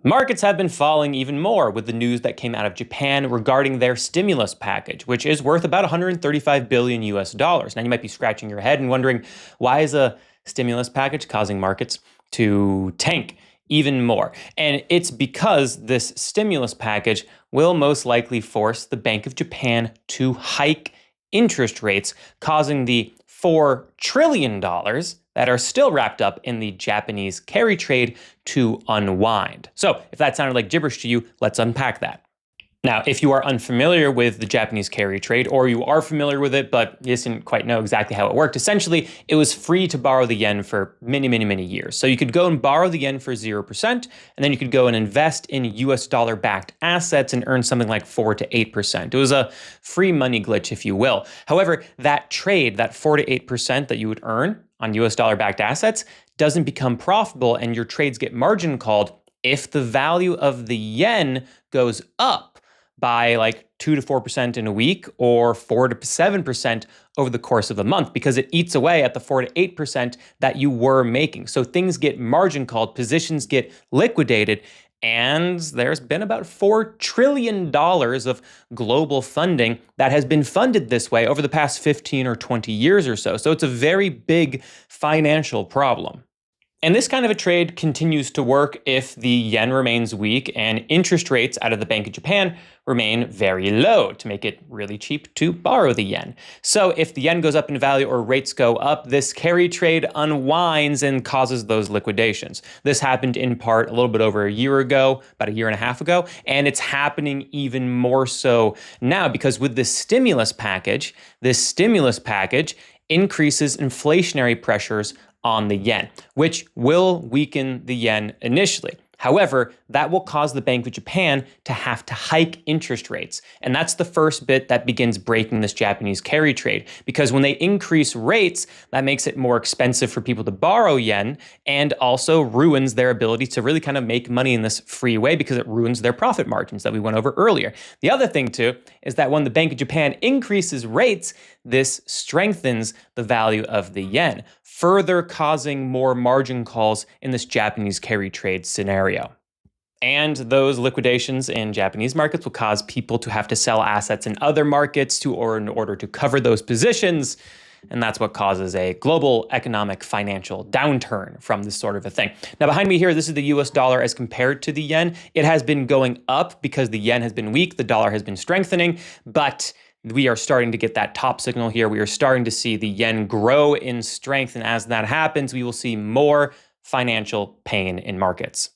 Markets have been falling even more with the news that came out of Japan regarding their stimulus package, which is worth about 135 billion US dollars. Now you might be scratching your head and wondering, why is a stimulus package causing markets to tank even more? And it's because this stimulus package will most likely force the Bank of Japan to hike interest rates, causing the $4 trillion that are still wrapped up in the Japanese carry trade to unwind. So if that sounded like gibberish to you, let's unpack that. Now, if you are unfamiliar with the Japanese carry trade, or you are familiar with it, but you just didn't quite know exactly how it worked, essentially, it was free to borrow the yen for many years. So you could go and borrow the yen for 0%, and then you could go and invest in US dollar-backed assets and earn something like 4 to 8%. It was a free money glitch, if you will. However, that trade, that 4 to 8% that you would earn on US dollar-backed assets, doesn't become profitable, and your trades get margin called if the value of the yen goes up by like 2 to 4% in a week or 4 to 7% over the course of a month, because it eats away at the 4 to 8% that you were making. So things get margin called, positions get liquidated, and there's been about $4 trillion of global funding that has been funded this way over the past 15 or 20 years or so. So it's a very big financial problem. And this kind of a trade continues to work if the yen remains weak and interest rates out of the Bank of Japan remain very low to make it really cheap to borrow the yen. So if the yen goes up in value or rates go up, this carry trade unwinds and causes those liquidations. This happened in part a little bit over a year ago, about a year and a half ago, and it's happening even more so now because with this stimulus package increases inflationary pressures on the yen, which will weaken the yen initially. However, that will cause the Bank of Japan to have to hike interest rates. And that's the first bit that begins breaking this Japanese carry trade. Because when they increase rates, that makes it more expensive for people to borrow yen and also ruins their ability to really kind of make money in this free way because it ruins their profit margins that we went over earlier. The other thing too is that when the Bank of Japan increases rates, this strengthens the value of the yen, further causing more margin calls in this Japanese carry trade scenario. And those liquidations in Japanese markets will cause people to have to sell assets in other markets in order to cover those positions. And that's what causes a global economic financial downturn from this sort of a thing. Now, behind me here, this is the US dollar as compared to the yen. It has been going up because the yen has been weak, the dollar has been strengthening, but we are starting to get that top signal here. We are starting to see the yen grow in strength. And as that happens, we will see more financial pain in markets.